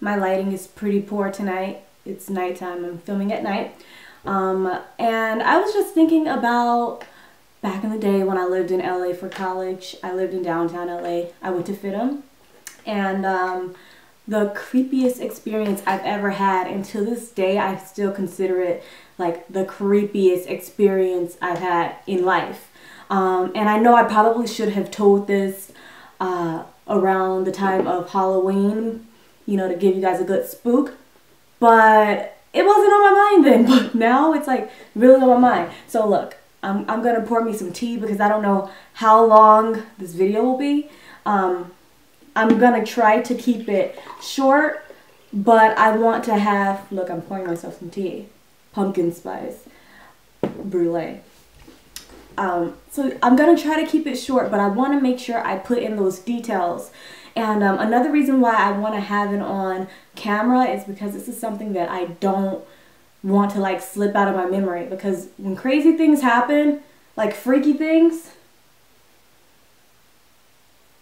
My lighting is pretty poor tonight. It's nighttime. I'm filming at night. And I was just thinking about back in the day when I lived in LA for college. I lived in downtown LA. I went to FITM. And the creepiest experience I've ever had, and to this day I still consider it like the creepiest experience I've had in life. And I know I probably should have told this around the time of Halloween, you know, to give you guys a good spook, but it wasn't on my mind then. But now it's like really on my mind. So look, I'm gonna pour me some tea because I don't know how long this video will be. I'm gonna try to keep it short, but I want to have, look, I'm pouring myself some tea, pumpkin spice brulee. So I'm gonna try to keep it short, but I want to make sure I put in those details. And another reason why I want to have it on camera is because this is something that I don't want to like slip out of my memory, because when crazy things happen, like freaky things,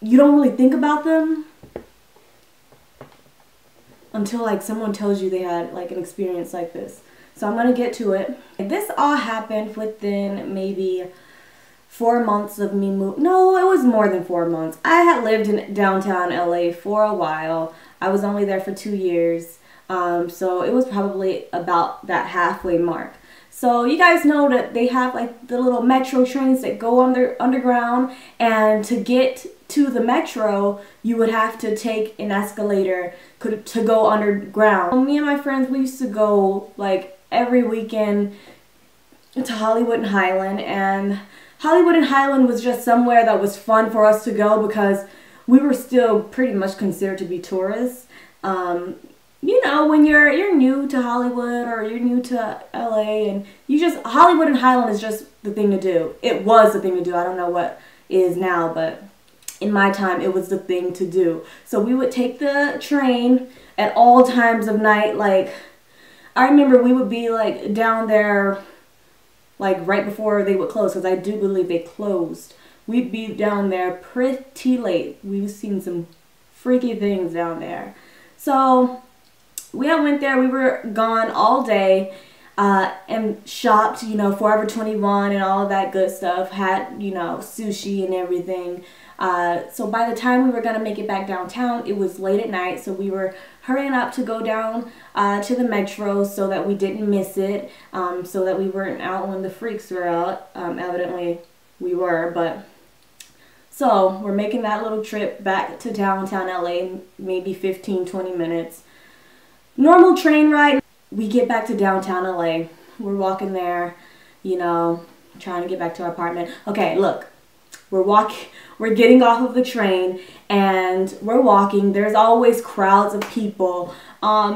you don't really think about them until like someone tells you they had like an experience like this. So I'm gonna get to it. This all happened within maybe 4 months of me moving. No, it was more than 4 months. I had lived in downtown LA for a while. I was only there for 2 years. So it was probably about that halfway mark. So you guys know that they have like the little metro trains that go underground, and to get to the metro you would have to take an escalator to go underground. Me and my friends, we used to go like every weekend to Hollywood and Highland, and Hollywood and Highland was just somewhere that was fun for us to go because we were still pretty much considered to be tourists. You know, when you're new to Hollywood or you're new to LA, and you just, Hollywood and Highland is just the thing to do. It was the thing to do. I don't know what is now, but in my time it was the thing to do. So we would take the train at all times of night. Like, I remember we would be like down there like right before they would close, because I do believe they closed. We'd be down there pretty late. We've seen some freaky things down there. So we all went there. We were gone all day and shopped, you know, Forever 21 and all of that good stuff. Had, you know, sushi and everything. So by the time we were going to make it back downtown, it was late at night. So we were hurrying up to go down to the metro so that we didn't miss it, so that we weren't out when the freaks were out. Evidently we were, but so we're making that little trip back to downtown LA, maybe 15-20 minutes. Normal train ride. We get back to downtown LA. We're walking there, you know, trying to get back to our apartment. Okay, look. We're getting off of the train and we're walking. There's always crowds of people.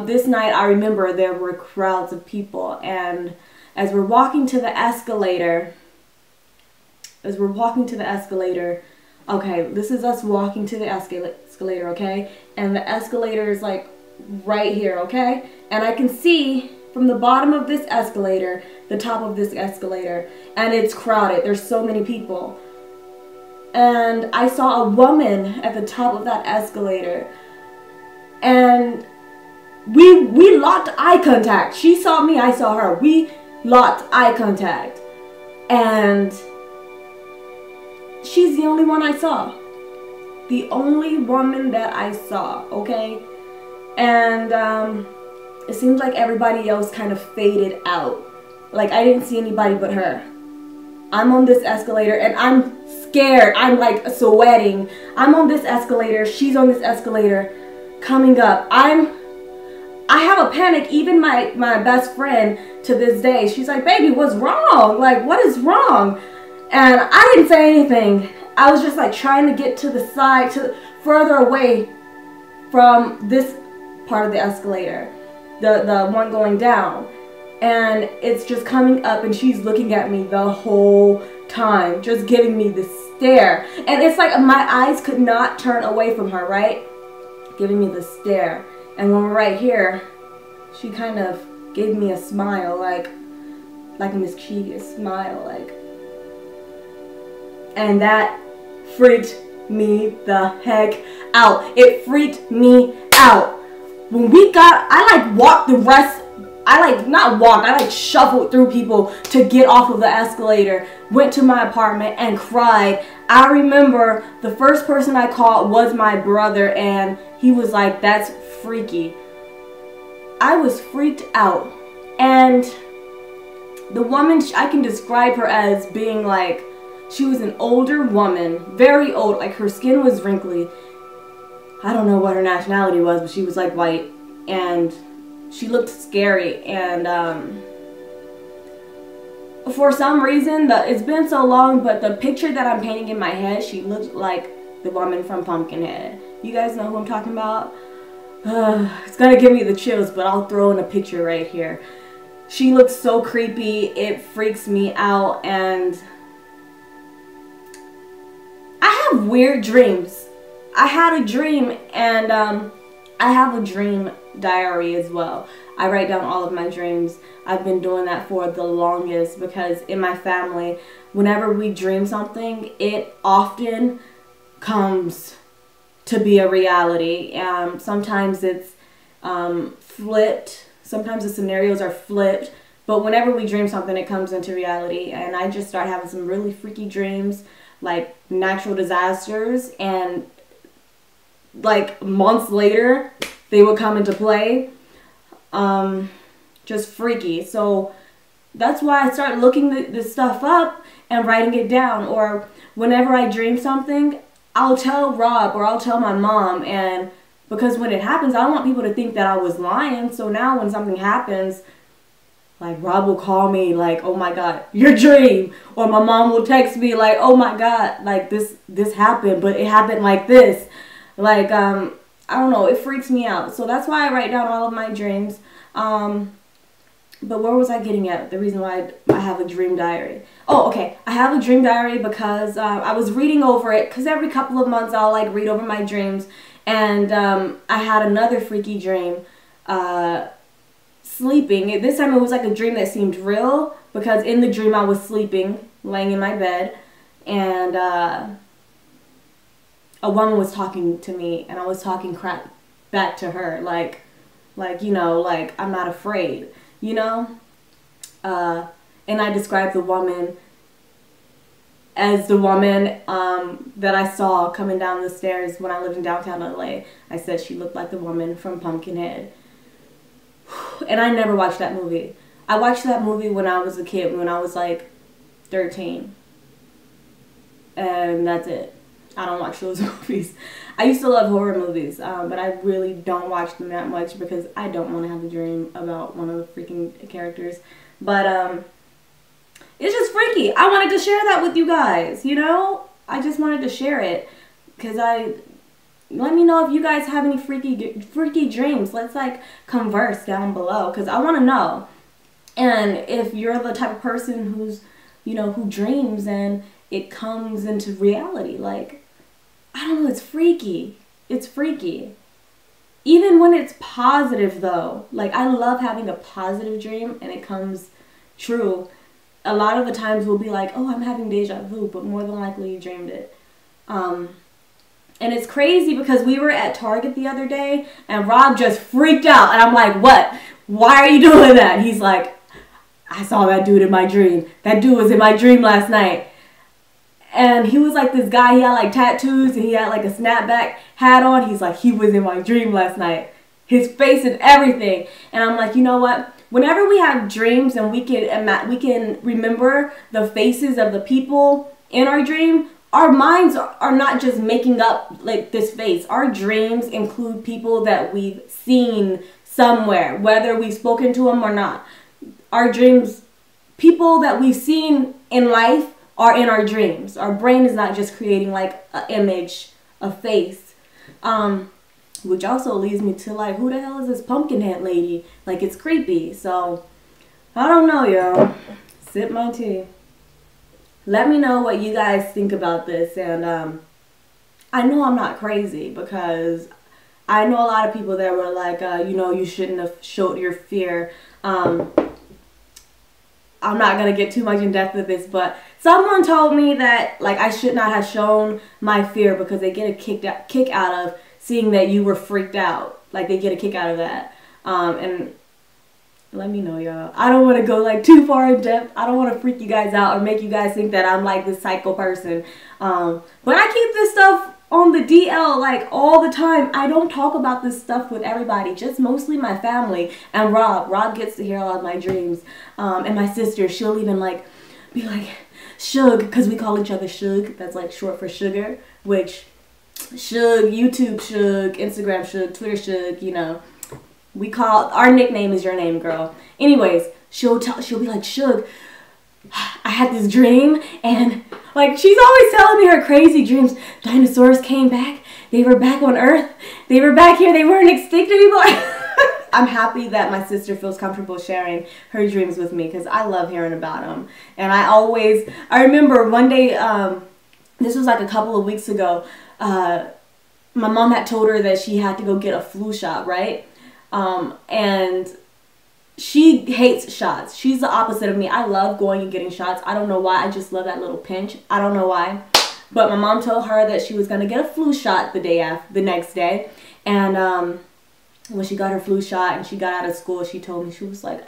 This night I remember there were crowds of people, and as we're walking to the escalator, okay, this is us walking to the escalator, okay? And the escalator is like right here, okay? And I can see from the bottom of this escalator, the top of this escalator, and it's crowded. There's so many people. And I saw a woman at the top of that escalator, and we locked eye contact. She saw me, I saw her. We locked eye contact, and she's the only one I saw. The only woman that I saw, okay? And it seems like everybody else kind of faded out. Like, I didn't see anybody but her. I'm on this escalator and I'm scared. I'm like sweating. I'm on this escalator. She's on this escalator coming up. I have a panic. Even my best friend to this day, she's like, baby, what's wrong? Like, what is wrong? And I didn't say anything. I was just like trying to get to the side, further away from this part of the escalator, the one going down. And it's just coming up, and she's looking at me the whole time, just giving me this stare. And it's like my eyes could not turn away from her, right? Giving me the stare. And when we're right here, she kind of gave me a smile, like a mischievous smile, like. And that freaked me the heck out. It freaked me out. when we got, I like walked the rest, I like, not walked, I like shuffled through people to get off of the escalator, went to my apartment and cried. I remember the first person I called was my brother, and he was like, that's freaky. I was freaked out. And the woman, I can describe her as being like, she was an older woman, very old, like her skin was wrinkly. I don't know what her nationality was, but she was like white, and she looked scary. And for some reason, it's been so long, but the picture that I'm painting in my head, she looked like the woman from Pumpkinhead. You guys know who I'm talking about? It's gonna give me the chills, but I'll throw in a picture right here. She looks so creepy, it freaks me out, and I have weird dreams. I had a dream, and I have a dream diary as well. I write down all of my dreams. I've been doing that for the longest because in my family, whenever we dream something, it often comes to be a reality. Sometimes it's flipped. Sometimes the scenarios are flipped. But whenever we dream something, it comes into reality. And I just start having some really freaky dreams, like natural disasters. And like months later, they would come into play. Just freaky. So that's why I start looking this stuff up and writing it down. Or whenever I dream something, I'll tell Rob or I'll tell my mom, and because when it happens, I don't want people to think that I was lying. So now when something happens, like Rob will call me like, oh my God, your dream. Or my mom will text me like, oh my God, like this happened, but it happened like this. Like, I don't know, it freaks me out. So that's why I write down all of my dreams. But where was I getting at? The reason why I have a dream diary. Oh, okay. I have a dream diary because I was reading over it. Because every couple of months I'll like read over my dreams. And I had another freaky dream sleeping. This time it was like a dream that seemed real. Because in the dream I was sleeping, laying in my bed. And a woman was talking to me. And I was talking crap back to her. Like, you know, like, I'm not afraid. You know, and I described the woman as the woman that I saw coming down the stairs when I lived in downtown LA. I said she looked like the woman from Pumpkinhead. And I never watched that movie. I watched that movie when I was a kid, when I was like 13. And that's it. I don't watch those movies. I used to love horror movies, but I really don't watch them that much because I don't want to have a dream about one of the freaking characters. But it's just freaky. I wanted to share that with you guys, you know? I just wanted to share it because let me know if you guys have any freaky dreams. Let's like converse down below because I want to know. And if you're the type of person who's, you know, who dreams and it comes into reality, like, I don't know, it's freaky. It's freaky. Even when it's positive though. Like, I love having a positive dream and it comes true. A lot of the times we'll be like, oh, I'm having deja vu, but more than likely you dreamed it. And it's crazy because we were at Target the other day and Rob just freaked out. And I'm like, what? Why are you doing that? He's like, I saw that dude in my dream. That dude was in my dream last night. And he was like this guy, he had like tattoos and he had like a snapback hat on. He's like, he was in my dream last night. His face and everything. And I'm like, you know what? Whenever we have dreams and we can remember the faces of the people in our dream, our minds are not just making up like this face. Our dreams include people that we've seen somewhere, whether we've spoken to them or not. Our dreams, people that we've seen in life, are in our dreams. Our brain is not just creating like an image, a face. Which also leads me to like, who the hell is this Pumpkinhead lady? Like, it's creepy. So, I don't know, y'all. Sip my tea. Let me know what you guys think about this. And I know I'm not crazy because I know a lot of people that were like, you know, you shouldn't have showed your fear. I'm not going to get too much in depth with this, but someone told me that like I should not have shown my fear because they get a kick out of seeing that you were freaked out. Like they get a kick out of that. And let me know, y'all. I don't want to go like too far in depth. I don't want to freak you guys out or make you guys think that I'm like this psycho person. But I keep this stuff on the DL like all the time. I don't talk about this stuff with everybody, just mostly my family and Rob. Rob gets to hear a lot of my dreams. And my sister, she'll even like be like, Shug, because we call each other Shug. That's like short for sugar, which Shug, YouTube Shug, Instagram Shug, Twitter Shug, you know. We call, our nickname is your name, girl. Anyways, she'll be like, Shug, I had this dream, and like she's always telling me her crazy dreams. Dinosaurs came back. They were back on Earth. They were back here. They weren't extinct anymore. I'm happy that my sister feels comfortable sharing her dreams with me because I love hearing about them. And I remember one day, this was like a couple of weeks ago, my mom had told her that she had to go get a flu shot, right? And she hates shots. She's the opposite of me. I love going and getting shots. I don't know why. I just love that little pinch. I don't know why. But my mom told her that she was going to get a flu shot the next day. And when she got her flu shot and she got out of school, she told me, she was like,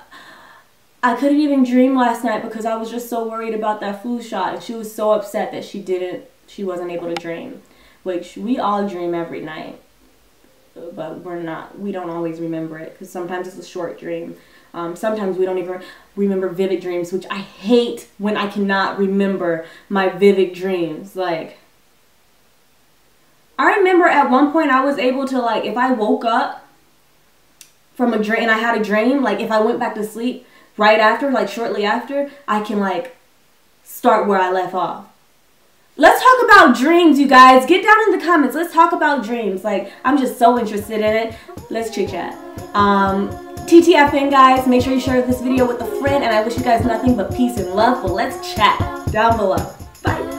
I couldn't even dream last night because I was just so worried about that flu shot. And she was so upset that she wasn't able to dream. Which we all dream every night. But we don't always remember it because sometimes it's a short dream. Sometimes we don't even remember vivid dreams, which I hate when I cannot remember my vivid dreams. Like, I remember at one point I was able to, like, if I woke up from a dream and I had a dream, like if I went back to sleep right after, like shortly after, I can like start where I left off. Let's talk about dreams, you guys. Get down in the comments. Let's talk about dreams. Like, I'm just so interested in it. Let's chit chat. TTFN, guys. Make sure you share this video with a friend. And I wish you guys nothing but peace and love. But let's chat down below. Bye.